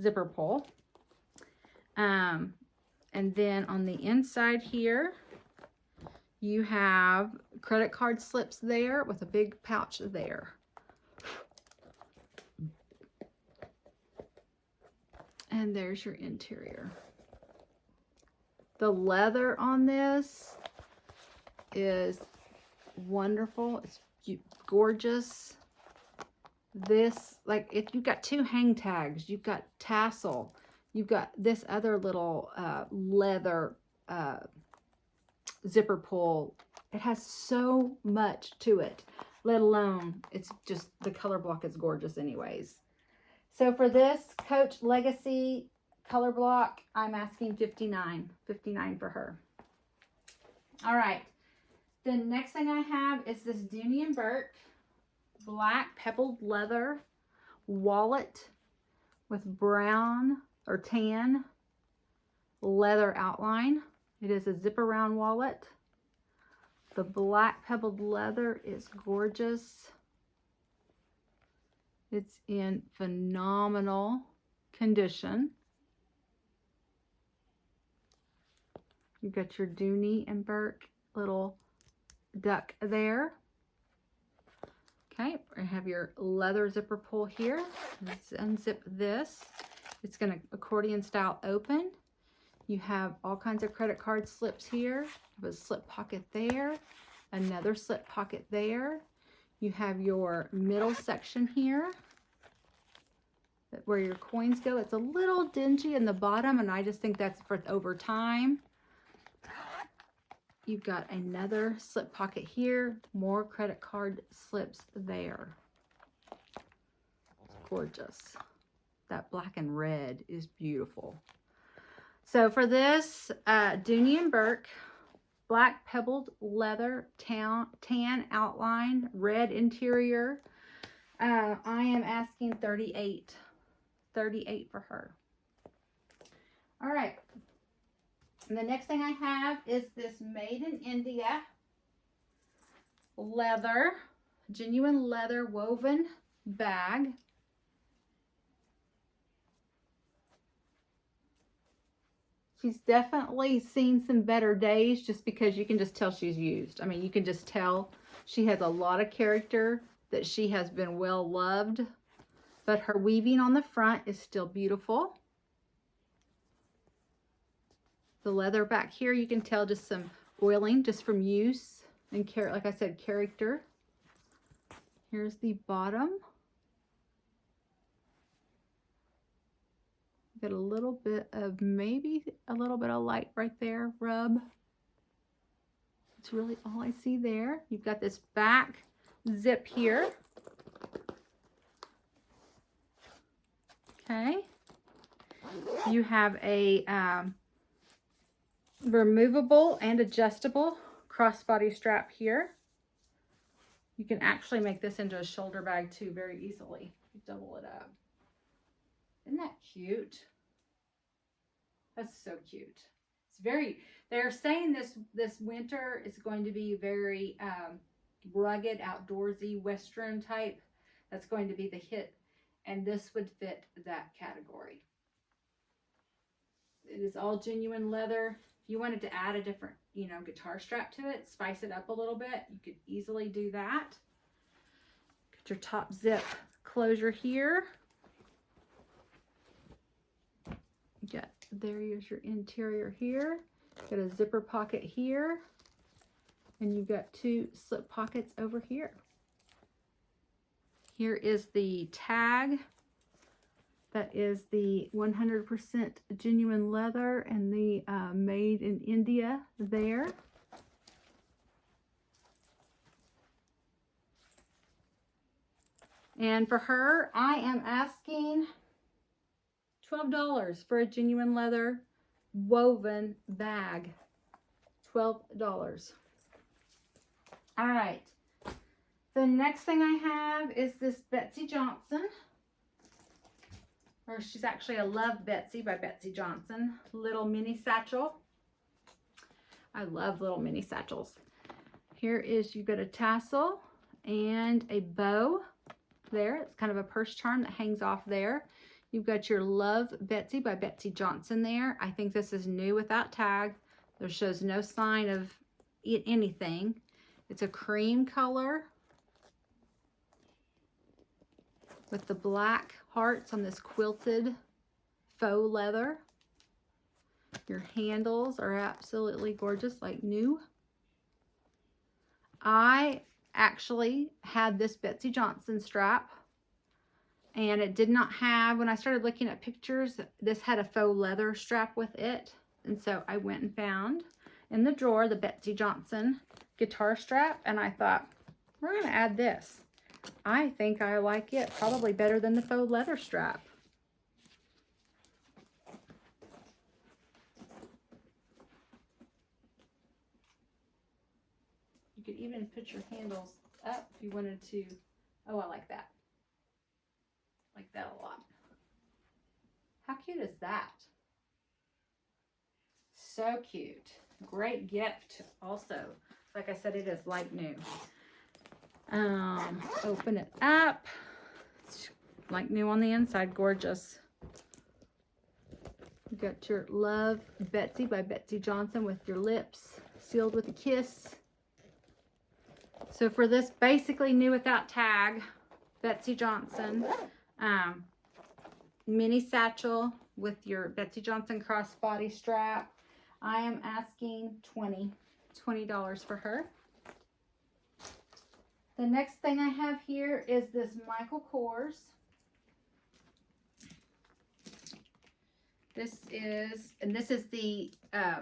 zipper pull. And then on the inside here, you have credit card slips there with a big pouch there. And there's your interior. The leather on this is wonderful. It's gorgeous. This, like, if you've got 2 hang tags, you've got tassel, you've got this other little leather zipper pull. It has so much to it, let alone it's just, the color block is gorgeous anyways. So for this Coach Legacy color block, I'm asking $59 for her. All right, the next thing I have is this Dooney and Burke black pebbled leather wallet with brown or tan leather outline. It is a zip around wallet. The black pebbled leather is gorgeous. It's in phenomenal condition. You've got your Dooney and Burke little duck there. Okay, I have your leather zipper pull here. Let's unzip this. It's going to accordion style open. You have all kinds of credit card slips here. You have a slip pocket there, another slip pocket there. You have your middle section here where your coins go. It's a little dingy in the bottom, and I just think that's for over time. You've got another slip pocket here, more credit card slips there. It's gorgeous. That black and red is beautiful. So for this Dooney and Burke black pebbled leather tan outline, red interior, I am asking $38 for her. All right. And the next thing I have is this Made in India leather, genuine leather woven bag. She's definitely seen some better days, just because you can just tell she's used. I mean, you can just tell she has a lot of character, that she has been well loved, but her weaving on the front is still beautiful. The leather back here, you can tell just some oiling just from use and like I said, character. Here's the bottom. Get a little bit of, maybe a little bit of light right there, rub. That's really all I see there. You've got this back zip here. Okay. You have a removable and adjustable crossbody strap here. You can actually make this into a shoulder bag too very easily. You double it up. Isn't that cute? That's so cute. It's very, they're saying this winter is going to be very rugged, outdoorsy, Western type. That's going to be the hit. And this would fit that category. It is all genuine leather. If you wanted to add a different, you know, guitar strap to it, spice it up a little bit, you could easily do that. Get your top zip closure here. Got, there's your interior here. Got a zipper pocket here. And you've got 2 slip pockets over here. Here is the tag. That is the 100% genuine leather and the made in India there. And for her, I am asking $12 for a genuine leather woven bag. $12. All right. The next thing I have is this Betsy Johnson. Or she's actually a Love Betsy by Betsy Johnson. Little mini satchel. I love little mini satchels. Here is, you've got a tassel and a bow there. It's kind of a purse charm that hangs off there. You've got your Love Betsy by Betsy Johnson there. I think this is new without tag. There shows no sign of anything. It's a cream color with the black hearts on this quilted faux leather. Your handles are absolutely gorgeous, like new. I actually had this Betsy Johnson strap, and it did not have, when I started looking at pictures, this had a faux leather strap with it. And so I went and found in the drawer the Betsy Johnson guitar strap, and I thought, we're going to add this. I think I like it probably better than the faux leather strap. You could even put your handles up if you wanted to. Oh, I like that. Like that a lot. How cute is that? So cute. Great gift also. Like I said, it is like new. Open it up. It's like new on the inside. Gorgeous. You got your Love Betsy by Betsy Johnson with your lips sealed with a kiss. So for this basically new without tag, Betsy Johnson, mini satchel with your Betsy Johnson crossbody strap, I am asking $20 for her. The next thing I have here is this Michael Kors. This is the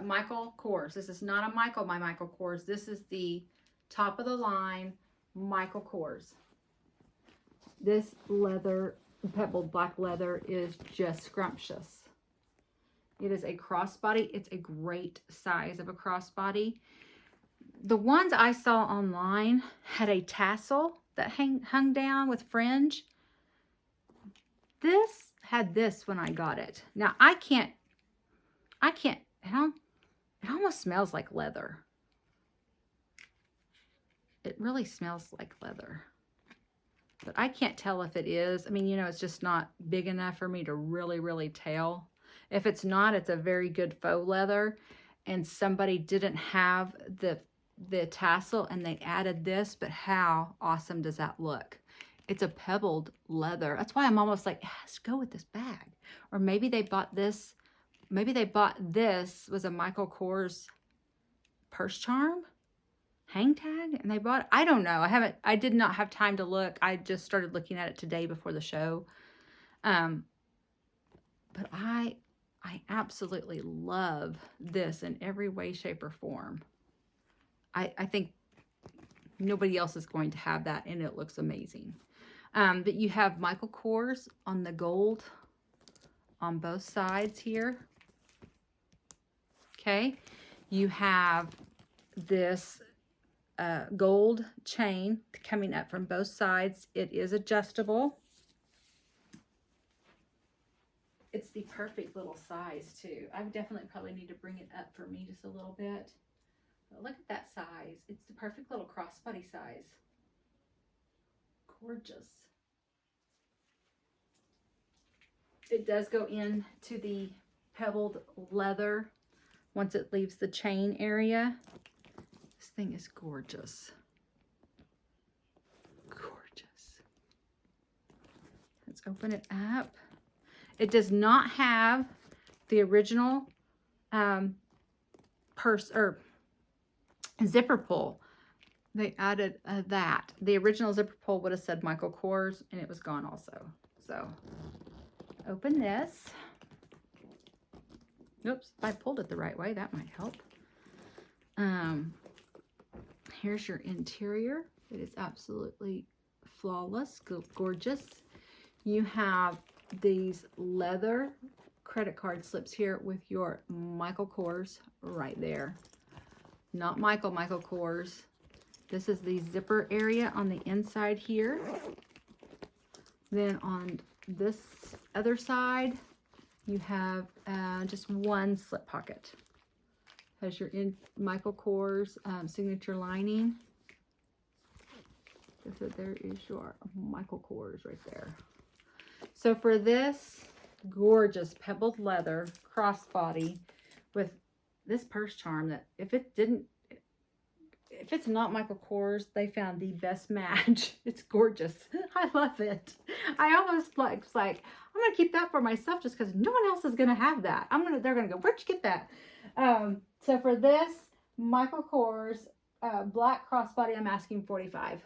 Michael Kors. This is not a Michael by Michael Kors. This is the top of the line Michael Kors. This leather, pebbled black leather, is just scrumptious. It is a crossbody. It's a great size of a crossbody. The ones I saw online had a tassel that hung down with fringe. This had this when I got it. Now it almost smells like leather. It really smells like leather. But I can't tell if it is. I mean, you know, it's just not big enough for me to really tell. If it's not, it's a very good faux leather. And somebody didn't have the tassel and they added this. But how awesome does that look? It's a pebbled leather. That's why I'm almost like, let's go with this bag. Or maybe they bought this. Maybe they bought this was a Michael Kors purse charm. Hang tag, and they bought it. I don't know. I did not have time to look. I just started looking at it today before the show. But I absolutely love this in every way, shape, or form. I think nobody else is going to have that, and it looks amazing. But you have Michael Kors on the gold on both sides here. Okay. You have this gold chain coming up from both sides. It is adjustable. it's the perfect little size too. I would definitely probably need to bring it up for me just a little bit. But look at that size. It's the perfect little crossbody size. Gorgeous. It does go into the pebbled leather once it leaves the chain area. This thing is gorgeous. Gorgeous. Let's open it up. It does not have the original purse or zipper pull. They added that. The original zipper pull would have said Michael Kors, and it was gone also. So open this. Oops, if I pulled it the right way, that might help. Here's your interior. It is absolutely flawless, gorgeous. You have these leather credit card slips here with your Michael Kors right there. Not Michael Kors. This is the zipper area on the inside here. Then on this other side, you have just one slip pocket. Has your Michael Kors signature lining. So there is your Michael Kors right there. So for this gorgeous pebbled leather crossbody with this purse charm, that if it's not Michael Kors, they found the best match. It's gorgeous. I love it. I almost like I'm gonna keep that for myself just because no one else is gonna have that. They're gonna go, where'd you get that? So for this Michael Kors black crossbody, I'm asking $45.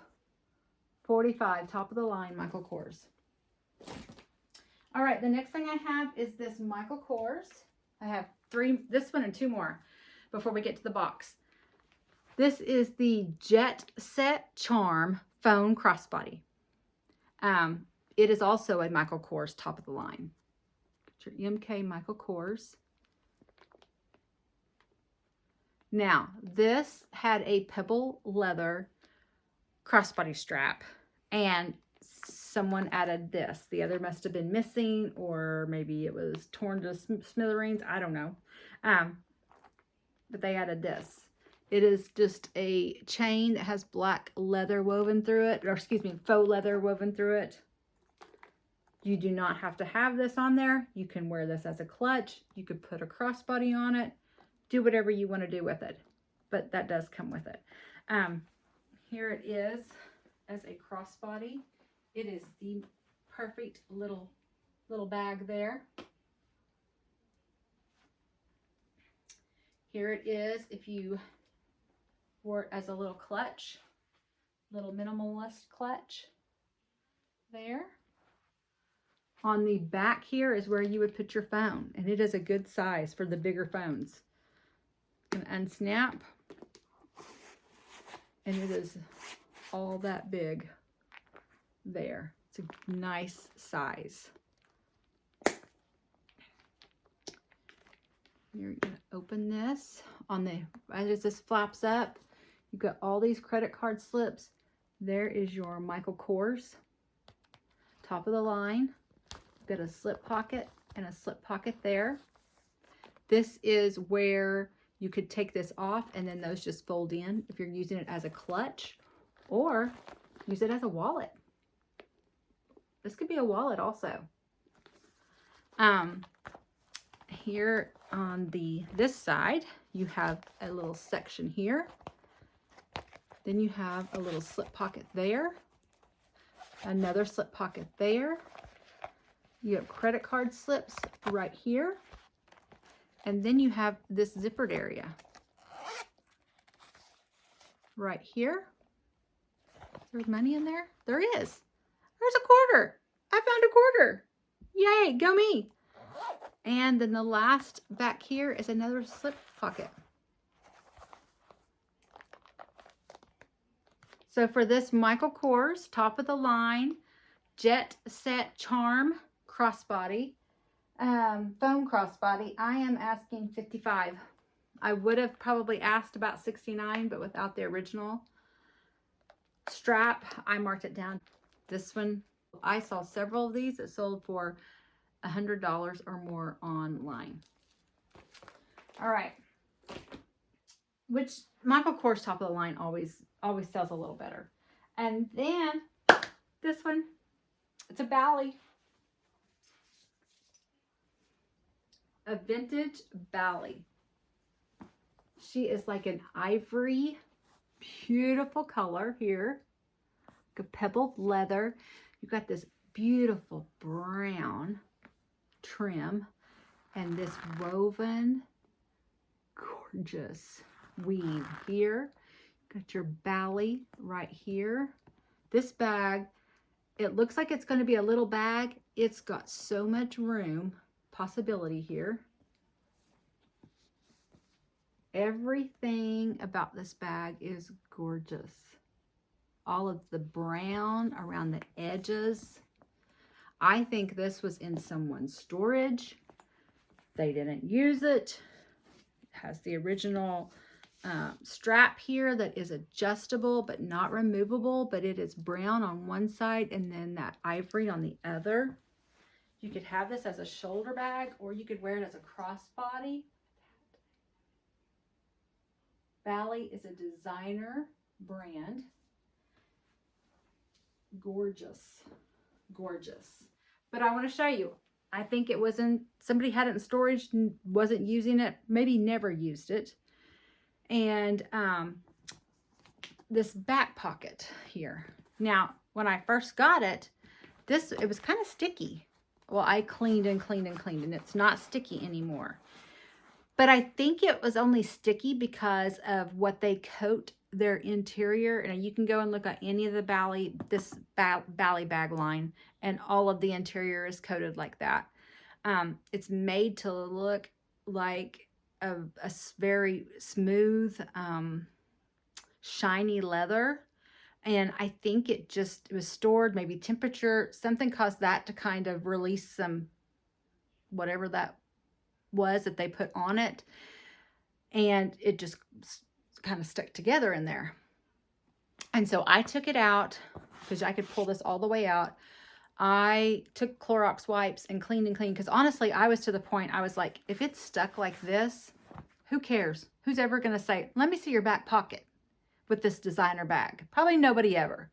$45, top of the line Michael Kors. All right, the next thing I have is this Michael Kors. I have this one and two more before we get to the box. This is the Jet Set Charm Phone Crossbody. It is also a Michael Kors top of the line. Get your MK Michael Kors. Now, this had a pebble leather crossbody strap, and someone added this. The other must have been missing, or maybe it was torn to smithereens. I don't know. But they added this. It is just a chain that has black leather woven through it, or excuse me, faux leather woven through it. You do not have to have this on there. You can wear this as a clutch. You could put a crossbody on it. Do whatever you want to do with it. But that does come with it. Here it is as a crossbody. It is the perfect little bag there. Here it is if you wore it as a little clutch, little minimalist clutch there. On the back here is where you would put your phone, and it is a good size for the bigger phones. You can unsnap, and it is all that big there. It's a nice size. You're gonna open this on the, as this flaps up, you've got all these credit card slips. There is your Michael Kors, top of the line. You've got a slip pocket and a slip pocket there. This is where you could take this off and then those just fold in if you're using it as a clutch, or use it as a wallet. This could be a wallet also. Here on this side, you have a little section here. Then you have a little slip pocket there. Another slip pocket there. You have credit card slips right here. And then you have this zippered area right here. Is there money in there? There is. There's a quarter. I found a quarter. Yay, go me. And then the last back here is another slip pocket. So for this Michael Kors, top of the line, Jet Set Charm crossbody, foam crossbody, I am asking $55. I would have probably asked about $69, but without the original strap, I marked it down. This one, I saw several of these that sold for $100 or more online. All right. Which Michael Kors top of the line always sells a little better. And then this one, it's a Bally. A vintage Bally. She is like an ivory, beautiful color here. Like a pebbled leather. You've got this beautiful brown trim and this woven, gorgeous weave here. Got your Bally right here. This bag, it looks like it's going to be a little bag. It's got so much room, possibility here. Everything about this bag is gorgeous. All of the brown around the edges. I think this was in someone's storage. They didn't use it. It has the original strap here that is adjustable but not removable, but it is brown on one side and then that ivory on the other. You could have this as a shoulder bag or you could wear it as a crossbody. Bally is a designer brand. Gorgeous, gorgeous. But I want to show you. I think it wasn't, somebody had it in storage and wasn't using it, maybe never used it. And this back pocket here. Now, when I first got it, it was kind of sticky. Well, I cleaned and cleaned and cleaned, and it's not sticky anymore. But I think it was only sticky because of what they coat their interior. And you can go and look at any of the Bally, this Bally bag line, and all of the interior is coated like that. It's made to look like a very smooth, shiny leather. And I think it was stored, maybe temperature, something caused that to kind of release some, whatever that was that they put on it. And it just kind of stuck together in there. And so I took it out because I could pull this all the way out. I took Clorox wipes and cleaned and cleaned because honestly, I was to the point, I was like, if it's stuck like this, who cares? Who's ever going to say, let me see your back pocket with this designer bag? Probably nobody ever.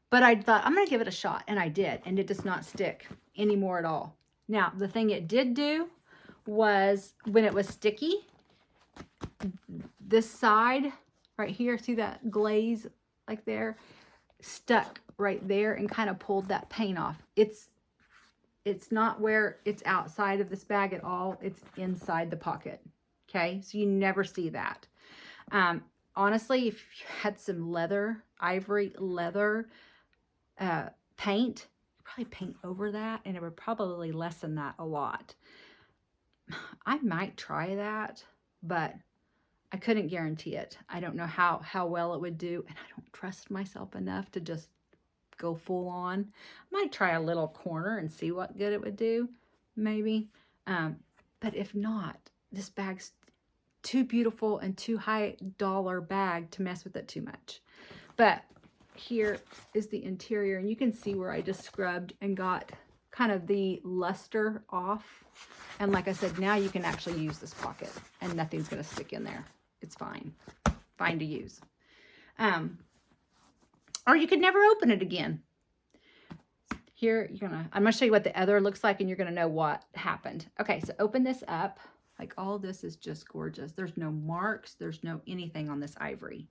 But I thought, I'm going to give it a shot. And I did. And it does not stick anymore at all. Now, the thing it did do was when it was sticky, this side right here, see that glaze like there, stuck right there and kind of pulled that paint off. It's not where it's outside of this bag at all. It's inside the pocket. Okay, so you never see that. Honestly, if you had some leather, ivory leather paint, you probably paint over that and it would probably lessen that a lot. I might try that, but I couldn't guarantee it. I don't know how well it would do, and I don't trust myself enough to just go full on. I might try a little corner and see what good it would do, maybe. But if not, this bag's too beautiful and too high dollar bag to mess with it too much. But here is the interior, and you can see where I just scrubbed and got kind of the luster off. And like I said, now you can actually use this pocket and nothing's going to stick in there. It's fine. Fine to use. Or you could never open it again. Here, I'm going to show you what the other looks like and you're going to know what happened. Okay, so open this up. Like all this is just gorgeous. There's no marks. There's no anything on this ivory.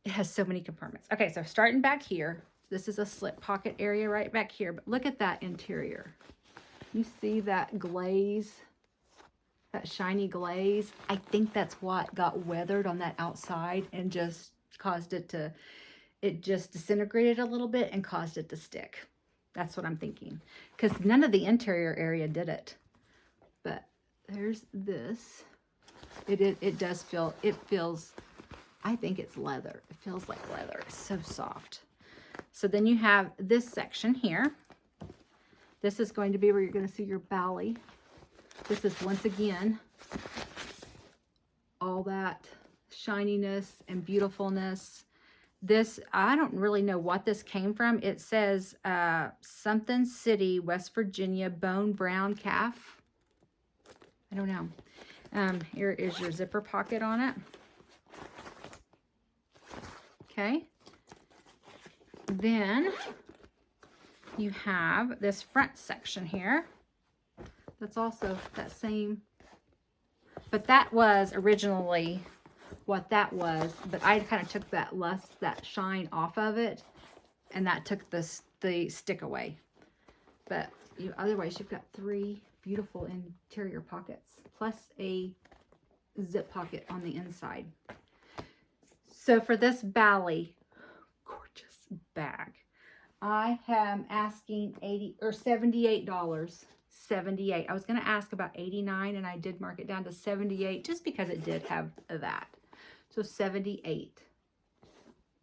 It has so many compartments. Okay, so starting back here, this is a slip pocket area right back here. But look at that interior. You see that glaze, that shiny glaze? I think that's what got weathered on that outside and just caused it to, it just disintegrated a little bit and caused it to stick. That's what I'm thinking. Because none of the interior area did it. But there's this. It does feel, it feels, I think it's leather. It feels like leather. It's so soft. So then you have this section here. This is going to be where you're going to see your Bally. This is once again all that shininess and beautifulness This, I don't really know what this came from. It says something City, West Virginia, bone brown calf. I don't know. Here is your zipper pocket on it. Okay. Then you have this front section here. That's also that same, but that was originally what that was, but I kind of took that lust, that shine off of it, and that took the stick away. But otherwise you've got 3 beautiful interior pockets plus a zip pocket on the inside. So for this Bally gorgeous bag, I am asking $80 or $78. 78. I was going to ask about 89, and I did mark it down to 78 just because it did have that. So 78.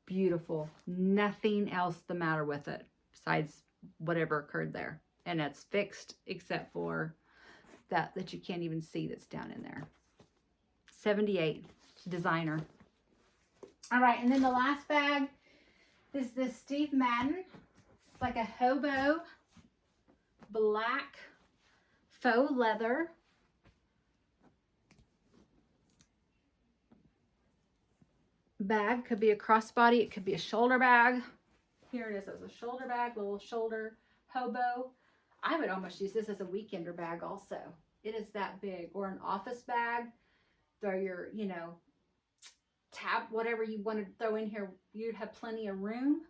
Beautiful. Nothing else the matter with it besides whatever occurred there. And it's fixed except for that you can't even see that's down in there. 78. Designer. All right, and then the last bag is this Steve Madden. It's like a Hobo black faux leather bag. Could be a crossbody, it could be a shoulder bag. Here it is as a shoulder bag, little shoulder Hobo. I would almost use this as a weekender bag also. It is that big. Or an office bag. Throw your, you know, tab, whatever you want to throw in here, you'd have plenty of room.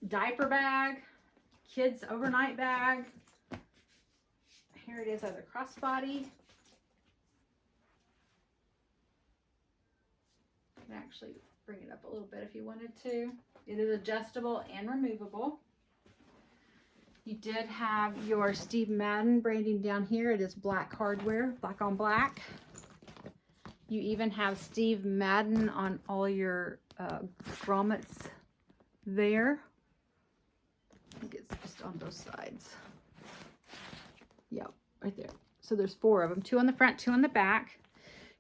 Diaper bag, kids overnight bag. Here it is as a crossbody. You can actually bring it up a little bit if you wanted to. It is adjustable and removable. You did have your Steve Madden branding down here. It is black hardware, black on black. You even have Steve Madden on all your grommets there. I think it's just on both sides. Yep, right there. So there's 4 of them, 2 on the front, 2 on the back.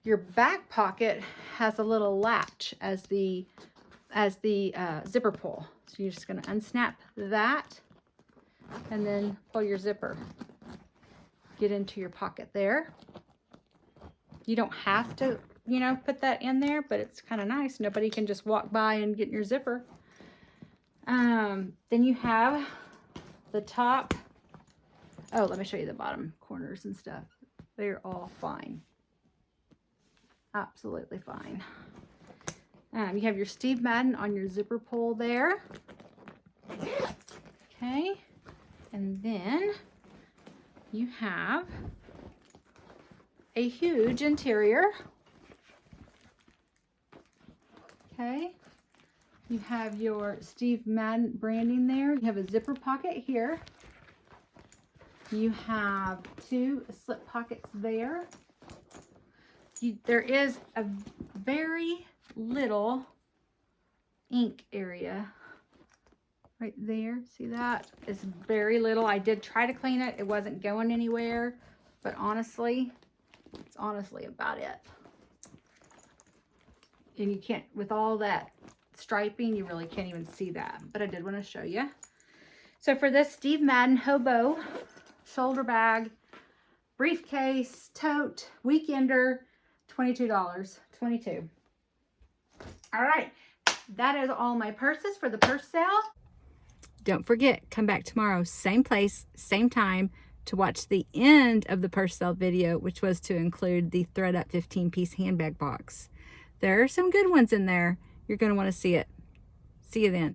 Your back pocket has a little latch as the zipper pull. So you're just going to unsnap that and then pull your zipper. Get into your pocket there. You don't have to, you know, put that in there, but it's kind of nice. Nobody can just walk by and get in your zipper. Then you have the top. Oh, let me show you the bottom corners and stuff. They're all fine. Absolutely fine. You have your Steve Madden on your zipper pull there. Okay. And then you have a huge interior. Okay. You have your Steve Madden branding there. You have a zipper pocket here. You have 2 slip pockets there. There is a very little ink area right there. See that? It's very little. I did try to clean it. It wasn't going anywhere, but honestly, it's honestly about it. And you can't, with all that striping, you really can't even see that, but I did want to show you. So for this Steve Madden Hobo shoulder bag, briefcase, tote, weekender, $22. $22. All right, that is all my purses for the purse sale. Don't forget, come back tomorrow, same place, same time, to watch the end of the purse sale video, which was to include the ThredUp 15-piece handbag box. There are some good ones in there. You're going to want to see it. See you then.